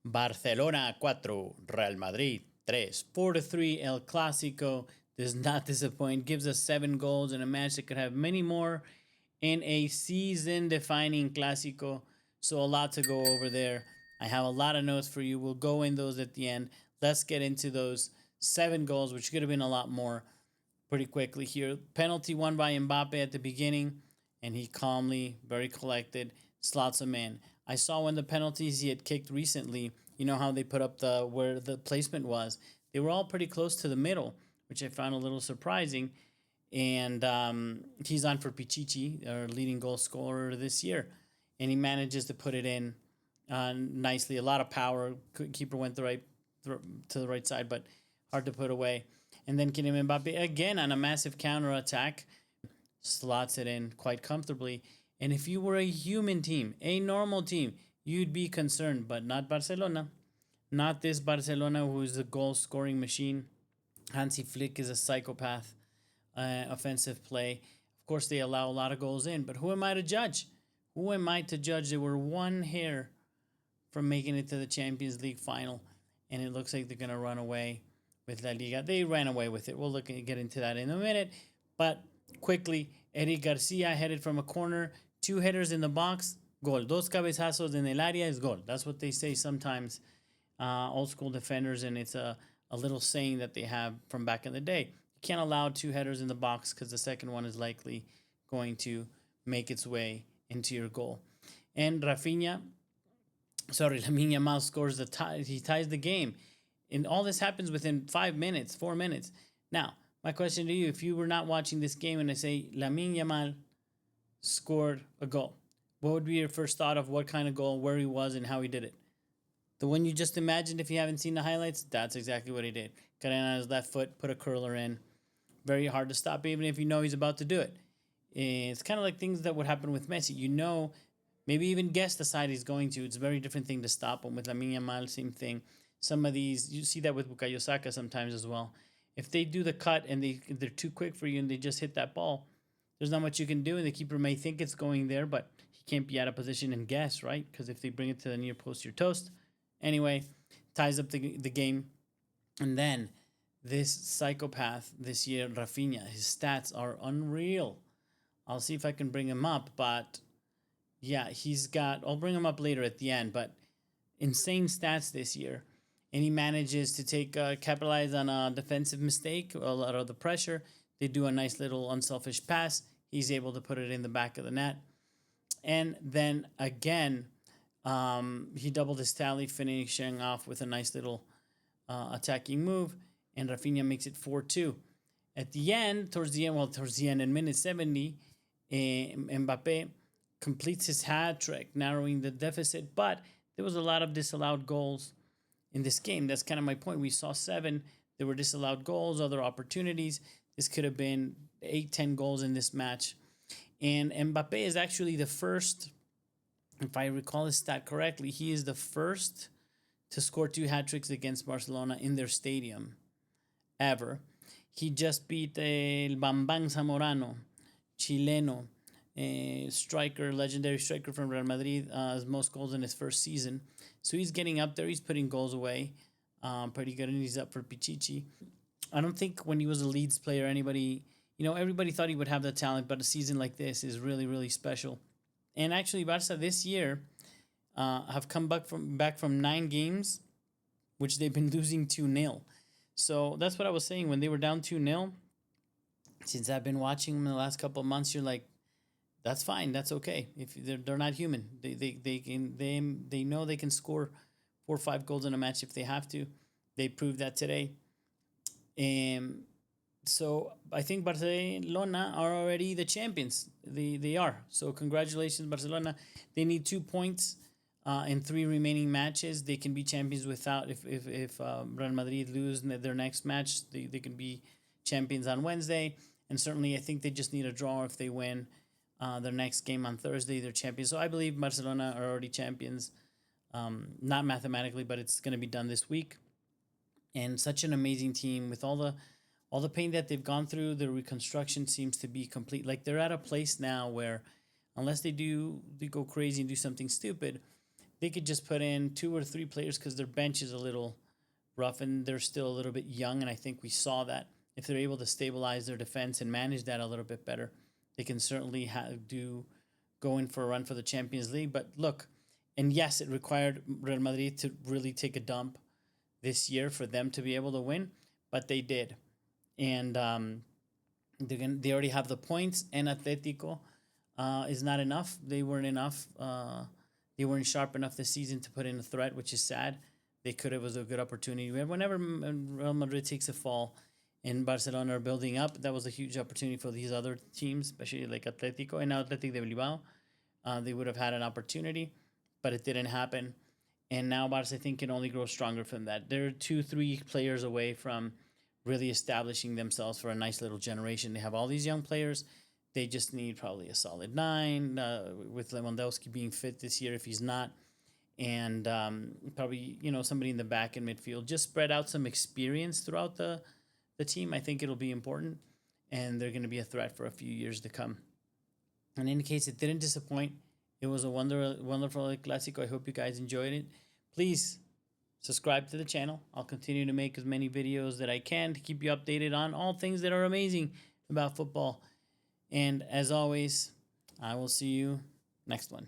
Barcelona 4, Real Madrid 3. 4-3 El Clásico does not disappoint. Gives us 7 goals in a match that could have many more in a season-defining Clásico. So a lot to go over there. I have a lot of notes for you. We'll go in those at the end. Let's get into those 7 goals, which could have been a lot more, pretty quickly here. Penalty won by Mbappe at the beginning, and he calmly, very collected, slots him in. I saw one of the penalties he had kicked recently. You know how they put up where the placement was. They were all pretty close to the middle, which I found a little surprising. And he's on for Pichichi, our leading goal scorer this year, and he manages to put it in nicely. A lot of power. Keeper went to the right side, but hard to put away. And then Kylian Mbappe again on a massive counter attack slots it in quite comfortably. And if you were a human team, a normal team, you'd be concerned, but not Barcelona. Not this Barcelona, who is a goal-scoring machine. Hansi Flick is a psychopath. Offensive play. Of course, they allow a lot of goals in, but who am I to judge? Who am I to judge? They were one hair from making it to the Champions League final, and it looks like they're going to run away with La Liga. They ran away with it. We'll get into that in a minute, but quickly, Eric Garcia headed from a corner, 2 headers in the box, goal. Dos cabezazos en el área is goal. That's what they say sometimes, old school defenders, and it's a little saying that they have from back in the day. You can't allow 2 headers in the box because the second one is likely going to make its way into your goal. And Lamine Yamal scores the tie. He ties the game. And all this happens within 5 minutes, 4 minutes. Now, my question to you, if you were not watching this game and I say Lamine Yamal scored a goal, what would be your first thought of what kind of goal, where he was, and how he did it? The one you just imagined, if you haven't seen the highlights, that's exactly what he did. Got in on his left foot, put a curler in. Very hard to stop, even if you know he's about to do it. It's kind of like things that would happen with Messi. You know, maybe even guess the side he's going to. It's a very different thing to stop him. With Lamine Yamal, same thing. Some of these, you see that with Bukayo Saka sometimes as well. If they do the cut and they're too quick for you and they just hit that ball, there's not much you can do, and the keeper may think it's going there, but he can't be out of position and guess, right? Because if they bring it to the near post, you're toast. Anyway, ties up the game. And then this psychopath this year, Raphinha, his stats are unreal. I'll see if I can bring him up, but yeah, I'll bring him up later at the end, but insane stats this year. And he manages to capitalize on a defensive mistake, a lot of the pressure. They do a nice little unselfish pass. He's able to put it in the back of the net. And then again, he doubled his tally, finishing off with a nice little attacking move. And Raphinha makes it 4-2. At the end, towards the end, in minute 70, Mbappe completes his hat trick, narrowing the deficit. But there was a lot of disallowed goals in this game. That's kind of my point. We saw 7. There were disallowed goals, other opportunities. This could have been 8-10 goals in this match. And Mbappe is actually the first, if I recall his stat correctly, he is the first to score 2 hat tricks against Barcelona in their stadium ever. He just beat El Bambang Zamorano, Chileno, striker, legendary striker from Real Madrid, has most goals in his first season. So he's getting up there. He's putting goals away. Pretty good, and he's up for Pichichi. I don't think when he was a Leeds player, everybody thought he would have the talent, but a season like this is really, really special. And actually, Barca this year have come back from 9 games, which they've been losing 2-0. So that's what I was saying. When they were down 2-0, since I've been watching them in the last couple of months, you're like, that's fine. That's okay. If they're not human, they know they can score 4 or 5 goals in a match if they have to. They proved that today. So I think Barcelona are already the champions. They are. So congratulations, Barcelona. They need 2 points in 3 remaining matches. They can be champions without, if Real Madrid lose their next match, they can be champions on Wednesday. And certainly I think they just need a draw. If they win their next game on Thursday, they're champions. So I believe Barcelona are already champions. Not mathematically, but it's going to be done this week. And such an amazing team with all the pain that they've gone through. The reconstruction seems to be complete. Like, they're at a place now where, unless they go crazy and do something stupid, they could just put in 2 or 3 players because their bench is a little rough and they're still a little bit young. And I think we saw that if they're able to stabilize their defense and manage that a little bit better, they can certainly go in for a run for the Champions League. But look, and yes, it required Real Madrid to really take a dump this year for them to be able to win, but they did. And they already have the points, and Atletico is not enough. They weren't enough. They weren't sharp enough this season to put in a threat, which is sad. They could have. It was a good opportunity. Whenever Real Madrid takes a fall and Barcelona are building up, that was a huge opportunity for these other teams, especially like Atletico and now Athletic de Bilbao. They would have had an opportunity, but it didn't happen. And now Barca, I think, can only grow stronger from that. They're 2-3 players away from really establishing themselves for a nice little generation. They have all these young players. They just need probably a solid 9, with Lewandowski being fit this year if he's not. And probably, somebody in the back and midfield. Just spread out some experience throughout the team. I think it'll be important. And they're going to be a threat for a few years to come. In any case, it didn't disappoint. It was a wonderful Clasico. I hope you guys enjoyed it. Please subscribe to the channel. I'll continue to make as many videos that I can to keep you updated on all things that are amazing about football. And as always, I will see you next one.